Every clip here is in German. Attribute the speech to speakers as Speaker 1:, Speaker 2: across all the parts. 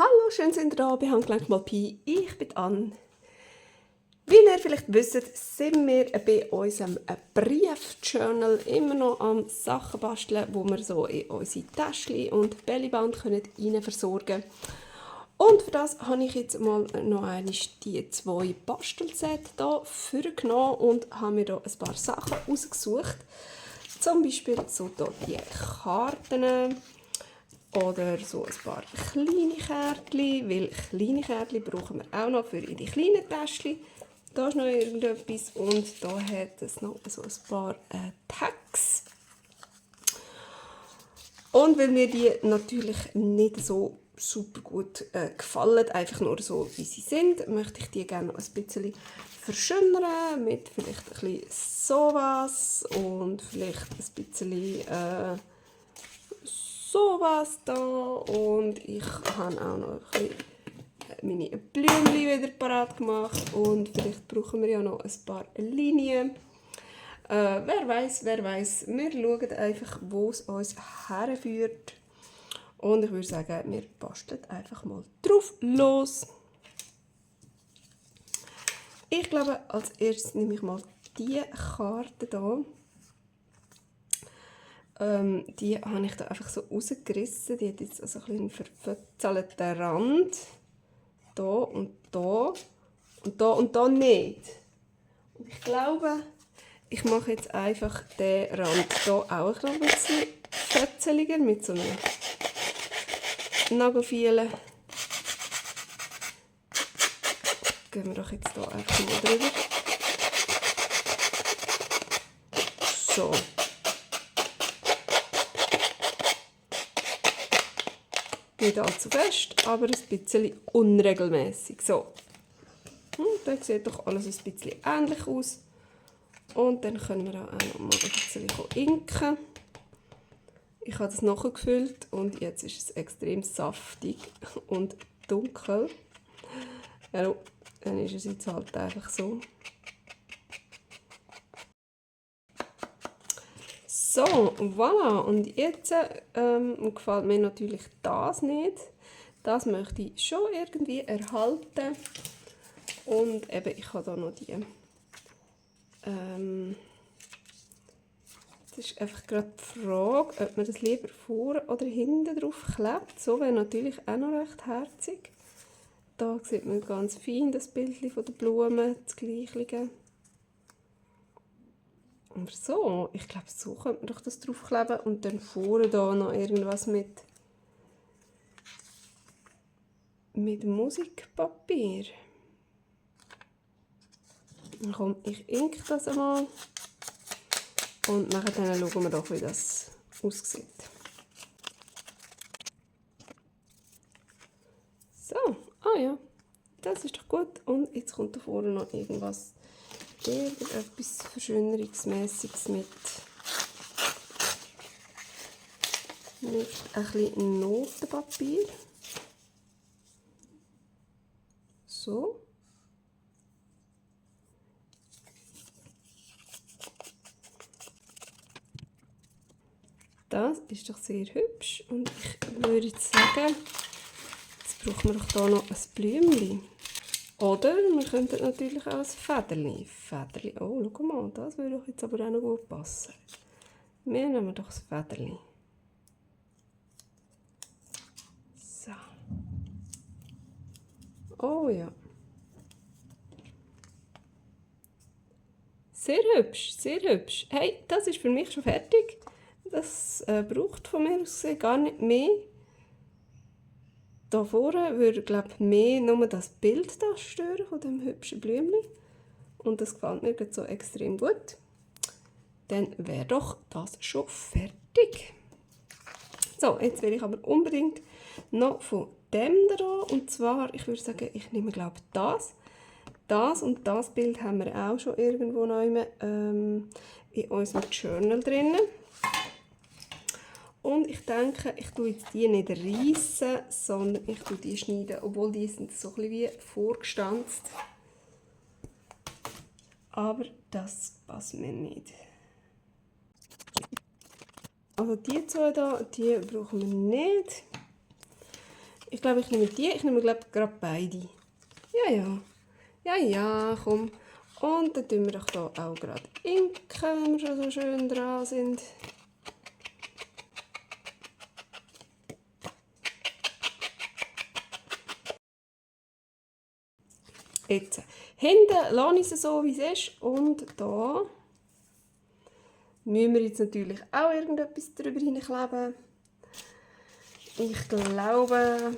Speaker 1: Hallo, schön sind ihr da bei Handgelenk mal Pi. Ich bin Anne. Wie ihr vielleicht wisst, sind wir bei unserem Briefjournal immer noch am Sachen basteln, wo wir so in unsere Täschchen und Bellyband rein versorgen können. Und für das habe ich jetzt mal noch einmal die zwei Bastelsets hier vorgenommen und habe mir hier ein paar Sachen rausgesucht. Zum Beispiel so hier die Karten. Oder so ein paar kleine Kärtchen, weil kleine Kärtchen brauchen wir auch noch für in die kleinen Täschchen. Da ist noch irgendetwas und da hat es noch so ein paar Tags. Und weil mir die natürlich nicht so super gut gefallen, einfach nur so wie sie sind, möchte ich die gerne noch ein bisschen verschönern mit vielleicht ein bisschen sowas und vielleicht ein bisschen sowas da und ich habe auch noch ein bisschen meine Blümchen wieder parat gemacht und vielleicht brauchen wir ja noch ein paar Linien. Wer weiß, wir schauen einfach, wo es uns herführt. Und ich würde sagen, wir basteln einfach mal drauf los. Ich glaube, als erstes nehme ich mal diese Karte hier. Die habe ich da einfach so rausgerissen. Die hat jetzt also einen verfötzelten Rand. Da und da. Und da und da nicht. Und ich glaube, ich mache jetzt einfach den Rand hier auch ein bisschen fötzeliger mit so einem Nagelfeile. Gehen wir doch jetzt hier einfach mal drüber. So. Nicht allzu fest, aber ein bisschen unregelmäßig. So. Da sieht doch alles ein bisschen ähnlich aus. Und dann können wir auch noch mal ein bisschen inken. Ich habe das nachgefüllt und jetzt ist es extrem saftig und dunkel. Ja, dann ist es jetzt halt einfach so. So, voilà. Und jetzt gefällt mir natürlich das nicht. Das möchte ich schon irgendwie erhalten. Und eben, ich habe da noch die. Das ist einfach gerade die Frage, ob man das lieber vor oder hinten drauf klebt. So wäre natürlich auch noch recht herzig. Da sieht man ganz fein das Bild von der Blume, das Gleiche. Aber so, ich glaube, so könnte man doch das draufkleben und dann vorne da noch irgendwas mit Musikpapier. Komm, ich ink das einmal und nachher schauen wir doch, wie das aussieht. So, ja, das ist doch gut. Und jetzt kommt da vorne noch irgendwas Verschönerungsmäßiges mit ein bisschen Notenpapier. So. Das ist doch sehr hübsch und ich würde jetzt sagen, jetzt brauchen wir doch hier noch ein Blümchen. Oder wir könnten natürlich auch ein Federli. Oh, schau mal, das würde doch jetzt aber auch noch gut passen. Wir nehmen doch das Federli. So. Oh ja. Sehr hübsch, sehr hübsch. Hey, das ist für mich schon fertig. Das braucht von mir aus gar nicht mehr. Hier vorne würde, glaube ich, mehr nur das Bild da stören von dem hübschen Blümchen. Und das gefällt mir so extrem gut. Dann wäre doch das schon fertig. So, jetzt will ich aber unbedingt noch von dem da. Und zwar, ich würde sagen, ich nehme, glaube ich, das. Das und das Bild haben wir auch schon irgendwo noch in unserem Journal drin. Und ich denke, ich tue jetzt die nicht reissen, sondern ich tue die schneiden, obwohl die sind so ein bisschen wie vorgestanzt. Aber das passt mir nicht. Also die zwei da, die brauchen wir nicht. Ich glaube, ich nehme die. Ich nehme, glaube gerade beide. Ja, ja. Ja, ja, komm. Und dann tun wir doch hier auch gerade inken, wenn wir schon so schön dran sind. Jetzt, hinten lasse ich es so, wie es ist. Und da müssen wir jetzt natürlich auch irgendetwas drüber hineinkleben. Ich glaube,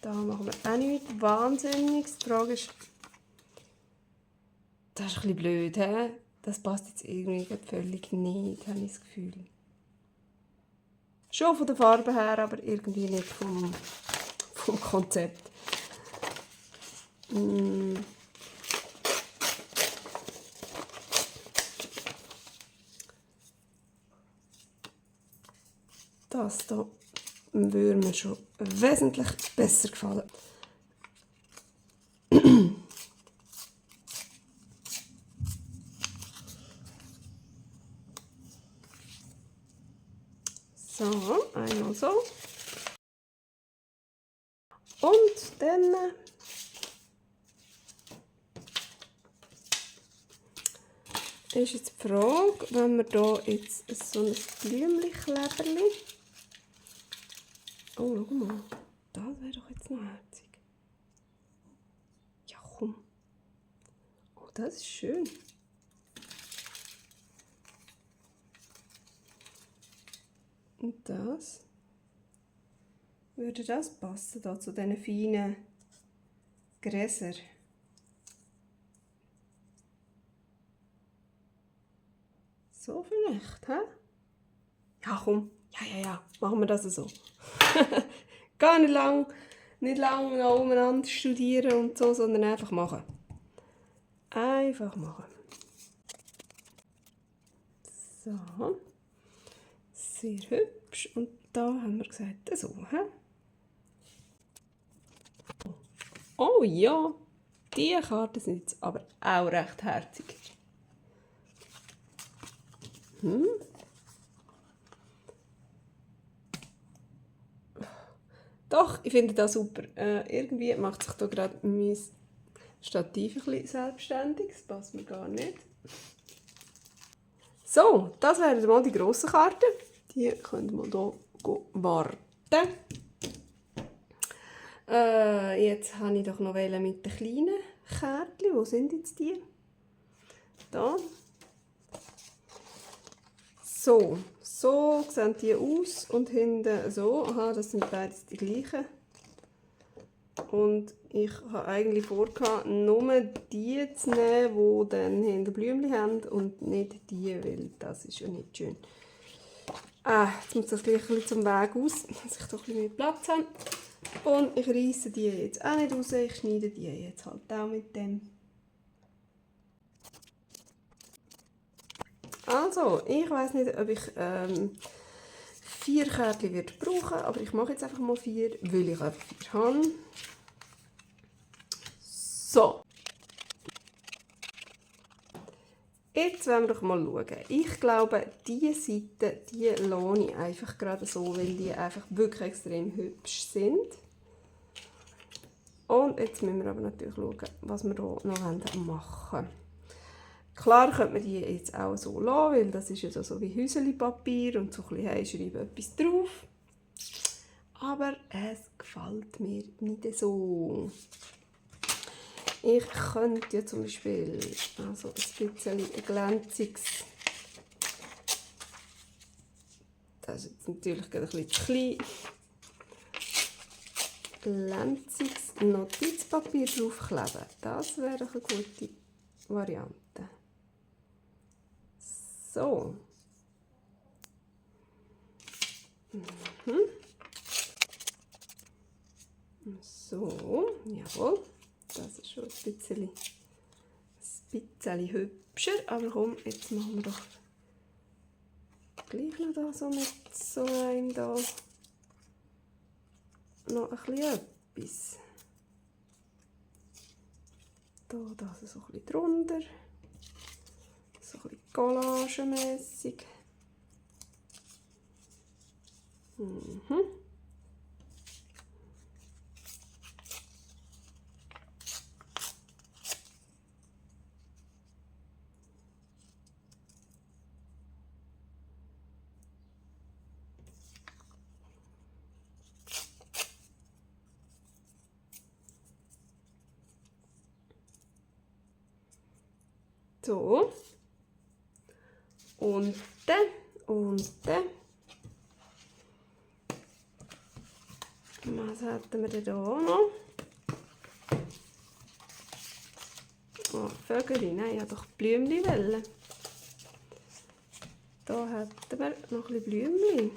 Speaker 1: da machen wir auch nicht wahnsinnig. Die Frage ist, das ist ein bisschen blöd, he? Das passt jetzt irgendwie völlig nicht, habe ich das Gefühl. Schon von der Farbe her, aber irgendwie nicht vom Konzept. Das hier würde mir schon wesentlich besser gefallen. So, einmal so. Und dann ist jetzt die Frage, wenn wir hier jetzt so ein Blümchenkleberli. Oh, schau mal, das wäre doch jetzt noch herzig. Ja, komm. Oh, das ist schön. Und das? Würde das passen, da zu diesen feinen Gräsern? So vielleicht, hä? Ja, komm. Ja. Machen wir das so. Gar nicht lang noch umeinander studieren und so, sondern einfach machen. Einfach machen. So. Sehr hübsch. Und da haben wir gesagt, so, hä? Oh ja, diese Karten sind jetzt aber auch recht herzig. Doch, ich finde das super. Irgendwie macht sich da gerade mein Stativ ein bisschen selbstständig. Das passt mir gar nicht. So, das wären mal die grossen Karten. Die können wir hier warten. Jetzt habe ich doch noch welche mit den kleinen Kärtchen. Wo sind jetzt die? Da. So sehen die aus und hinten so. Aha, das sind beides die gleichen. Und ich habe eigentlich vor, nur die zu nehmen, die dann hinten Blümchen haben und nicht die, weil das ist ja nicht schön. Jetzt muss das gleich ein bisschen zum Weg aus, dass ich doch ein bisschen mehr Platz habe. Und ich reisse die jetzt auch nicht raus, ich schneide die jetzt halt auch mit dem. Also, ich weiss nicht, ob ich 4 Kärtchen brauchen werde, aber ich mache jetzt einfach mal 4, weil ich einfach 4 habe. So. Jetzt wollen wir doch mal schauen. Ich glaube, diese Seite, die lasse ich einfach gerade so, weil die einfach wirklich extrem hübsch sind. Und jetzt müssen wir aber natürlich schauen, was wir hier noch machen wollen. Klar könnte man die jetzt auch so lassen, weil das ist ja so wie Häuseli-Papier und so ein bisschen hinschreiben etwas drauf. Aber es gefällt mir nicht so. Ich könnte ja zum Beispiel also ein bisschen glänziges, das ist jetzt natürlich ein bisschen zu klein, glänziges Notizpapier draufkleben. Das wäre eine gute Variante. So. So, jawohl. Das ist schon ein bisschen hübscher. Aber komm, jetzt machen wir doch gleich noch da so mit so einem da noch ein bisschen etwas. Da das so ein bisschen drunter. So ein bisschen collagemässig. So. Und dann. Was hätten wir denn hier noch? Oh, Vögel, nein, ich wollte doch Blümchen. Hier hätten wir noch ein bisschen Blümchen.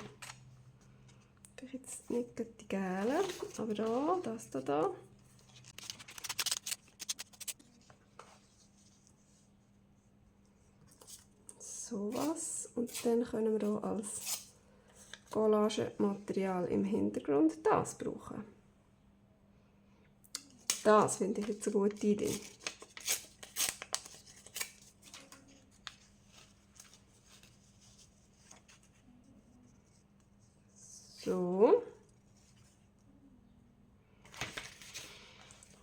Speaker 1: Vielleicht jetzt nicht die gelben, aber da, das da. So was. Und dann können wir hier als Collagematerial im Hintergrund das brauchen. Das finde ich jetzt eine gute Idee. So.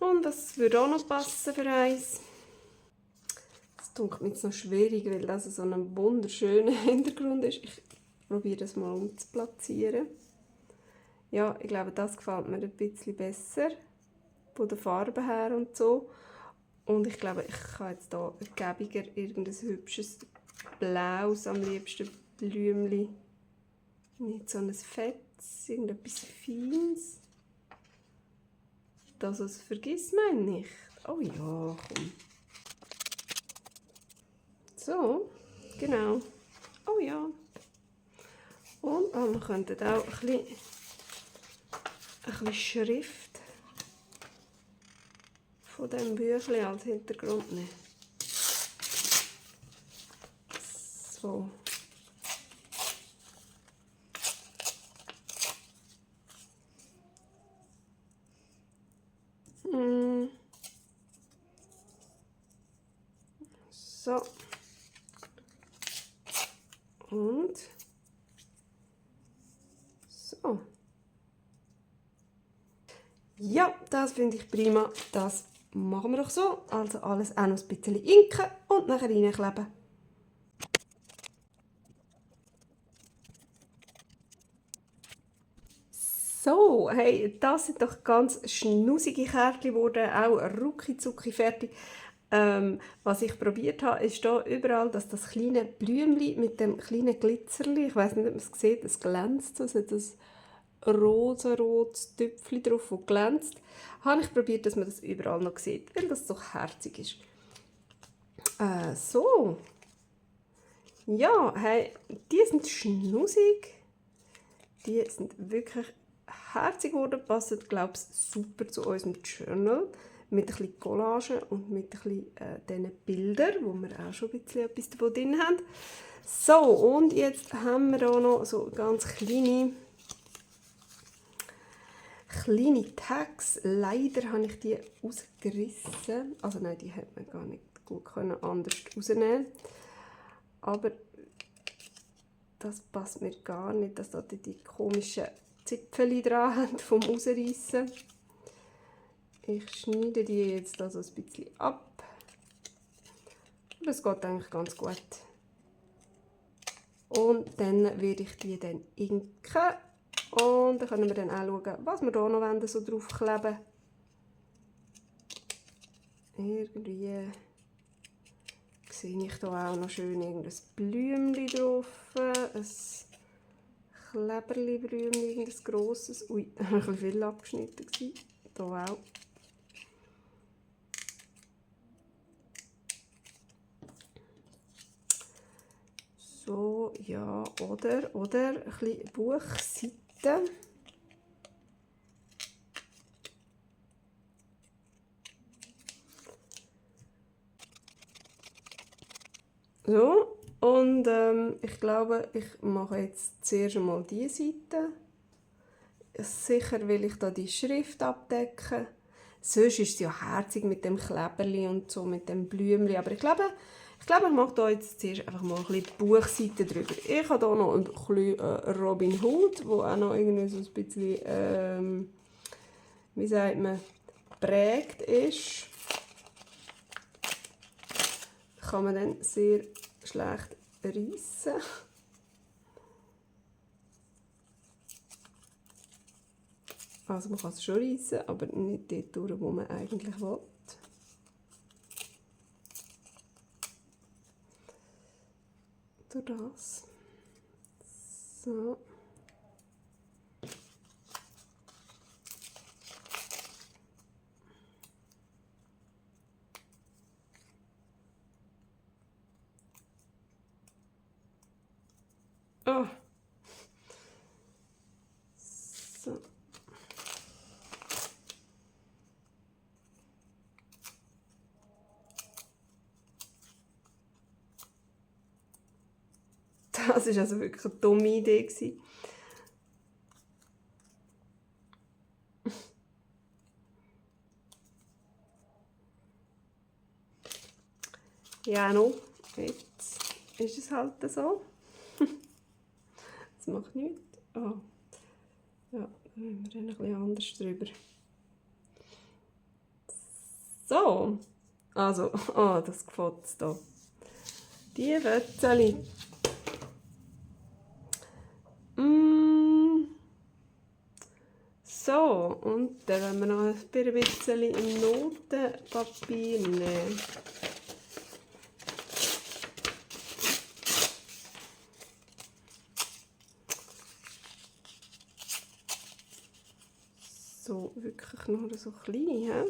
Speaker 1: Und das würde auch noch passen für eins. Das tut mir jetzt noch schwierig, weil das so ein wunderschöner Hintergrund ist. Ich probiere das mal umzuplatzieren. Ja, ich glaube, das gefällt mir ein bisschen besser. Von der Farbe her und so. Und ich glaube, ich kann jetzt hier gäbiger irgendein hübsches Blaues, am liebsten Blümchen. Nicht so ein fettes, irgendetwas Feines. Das vergisst man nicht. Oh ja, komm. So, genau. Oh ja. Und wir könnten auch ein bisschen Schrift von diesem Büchlein als Hintergrund nehmen. So. So. Und so. Ja, das finde ich prima. Das machen wir doch so. Also alles auch noch ein bisschen inken und nachher reinkleben. So, hey, das sind doch ganz schnusige Kärtchen geworden, auch rucki-zucki fertig. Was ich probiert habe, ist hier überall, dass das kleine Blümchen mit dem kleinen Glitzerli, ich weiß nicht, ob man es sieht, es glänzt, es hat ein rosa-rotes Tüpfchen drauf, das glänzt. Habe ich probiert, dass man das überall noch sieht, weil das so herzig ist. So. Ja, hey, die sind schnusig. Die sind wirklich herzig geworden, passen, glaube ich, super zu unserem Journal. Mit ein bisschen Collage und mit ein bisschen diesen Bildern, wo wir auch schon ein bisschen etwas davon drin haben. So, und jetzt haben wir auch noch so ganz kleine Tags. Leider habe ich die ausgerissen. Also nein, die hätte man gar nicht gut anders rausnehmen. Aber das passt mir gar nicht, dass da die komischen Zipfel dran haben vom Rausreißen. Ich schneide die jetzt also ein bisschen ab. Das geht eigentlich ganz gut. Und dann werde ich die dann inken. Und dann können wir dann auch schauen, was wir hier noch so draufkleben. Irgendwie sehe ich hier auch noch schön irgendein Blümchen drauf. Ein Kleberli-Blümchen, irgendein grosses. Ui, da war ein bisschen viel abgeschnitten. Hier auch. So, ja, oder ein bisschen Buchseiten. So, und ich glaube, ich mache jetzt zuerst einmal diese Seite. Sicher will ich da die Schrift abdecken. Sonst ist es ja herzig mit dem Kleberli und so, mit dem Blümchen. Aber ich glaube, ich mache da jetzt zuerst einfach mal ein bisschen die Buchseite drüber. Ich habe hier noch ein bisschen Robin Hood, wo auch noch irgendwie so ein bisschen, wie sagt man, geprägt ist. Kann man dann sehr schlecht reissen. Also man kann es schon reissen, aber nicht dort durch, wo man eigentlich will. durch das. So. Oh. So. Das war also wirklich eine dumme Idee gewesen. Ja, no. Jetzt ist es halt so. Das macht nichts. Oh. Ja, da haben wir dann ein bisschen anders drüber. So. Also, oh, das gefällt es hier. Die Wötzeli. So, und dann wollen wir noch ein bisschen Notenpapier nehmen. So, wirklich nur so klein, he?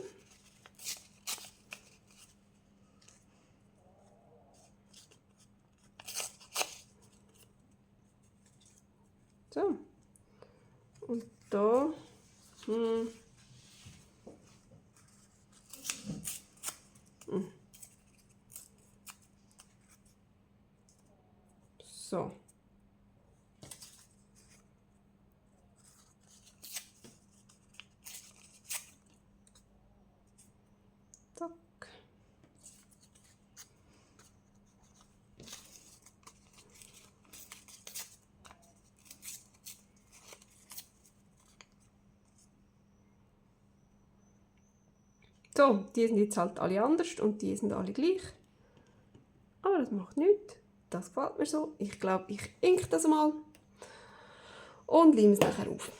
Speaker 1: So. Und da so. Zack. So, die sind jetzt halt alle anders und die sind alle gleich. Aber das macht nichts. Das gefällt mir so. Ich glaube, ich ink das mal und leime es nachher auf.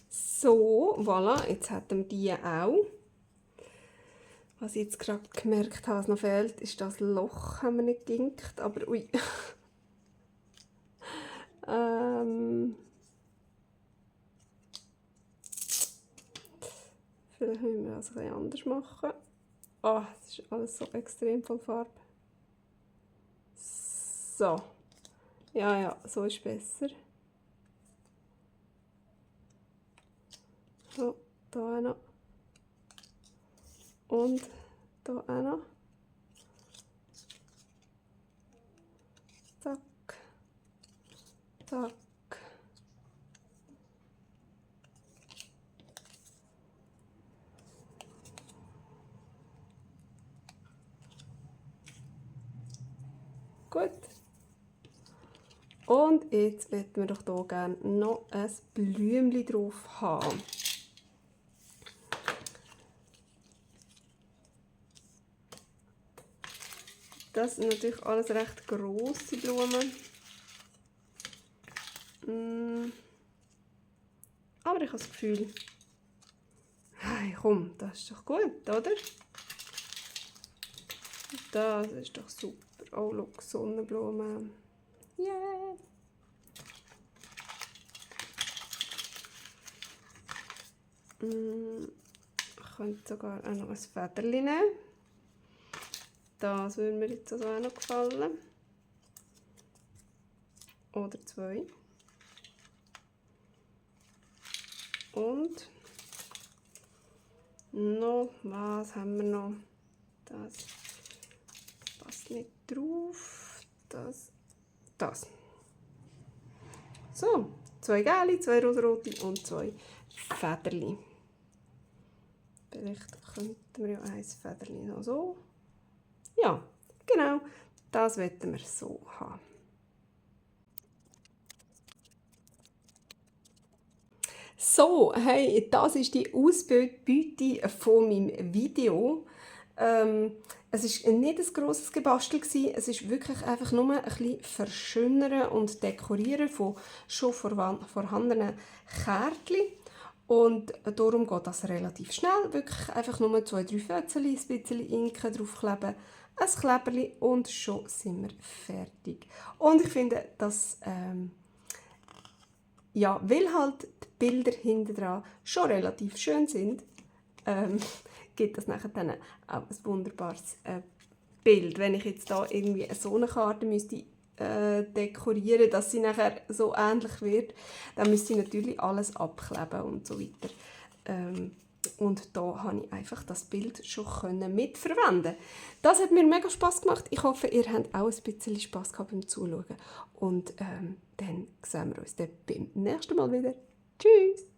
Speaker 1: So, voilà, jetzt hätten wir die auch. Was ich jetzt gerade gemerkt habe, was noch fehlt, ist das Loch, haben wir nicht geinkt, aber ui. Vielleicht müssen wir das ein bisschen anders machen. Oh, das ist alles so extrem voll Farbe. So. Ja, ja, so ist besser. So, da auch noch. Und da auch noch. Zack. Zack. Gut. Und jetzt möchten wir doch hier gerne noch ein Blümchen drauf haben. Das sind natürlich alles recht grosse Blumen. Aber ich habe das Gefühl, hey, komm, das ist doch gut, oder? Das ist doch super. Oh, schau, Sonnenblumen. Yeah! Ich könnte sogar auch noch ein Federchen nehmen. Das würde mir jetzt also auch noch gefallen. Oder zwei. Und noch, was haben wir noch? Das passt nicht drauf. Das. So, zwei gelbe, zwei rosarote und zwei Federchen. Vielleicht könnten wir ja ein Federchen noch so. Ja, genau, das wollen wir so haben. So, hey, das ist die Ausbeute von meinem Video. Es war nicht ein grosses Gebastel, es ist wirklich einfach nur ein bisschen verschönern und dekorieren von schon vorhandenen Kärtchen. Und darum geht das relativ schnell. Wirklich einfach nur 2-3 Fötzchen, ein bisschen Inken draufkleben, ein Kleberli und schon sind wir fertig. Und ich finde, dass ja, weil halt die Bilder hinten dran schon relativ schön sind, gibt das nachher dann auch ein wunderbares Bild. Wenn ich jetzt da irgendwie so eine Karte müsste dekorieren, dass sie nachher so ähnlich wird, dann müsste ich natürlich alles abkleben und so weiter. Und da habe ich einfach das Bild schon mitverwenden. Das hat mir mega Spass gemacht. Ich hoffe, ihr habt auch ein bisschen Spass gehabt beim Zuschauen. Und dann sehen wir uns dann beim nächsten Mal wieder. Tschüss!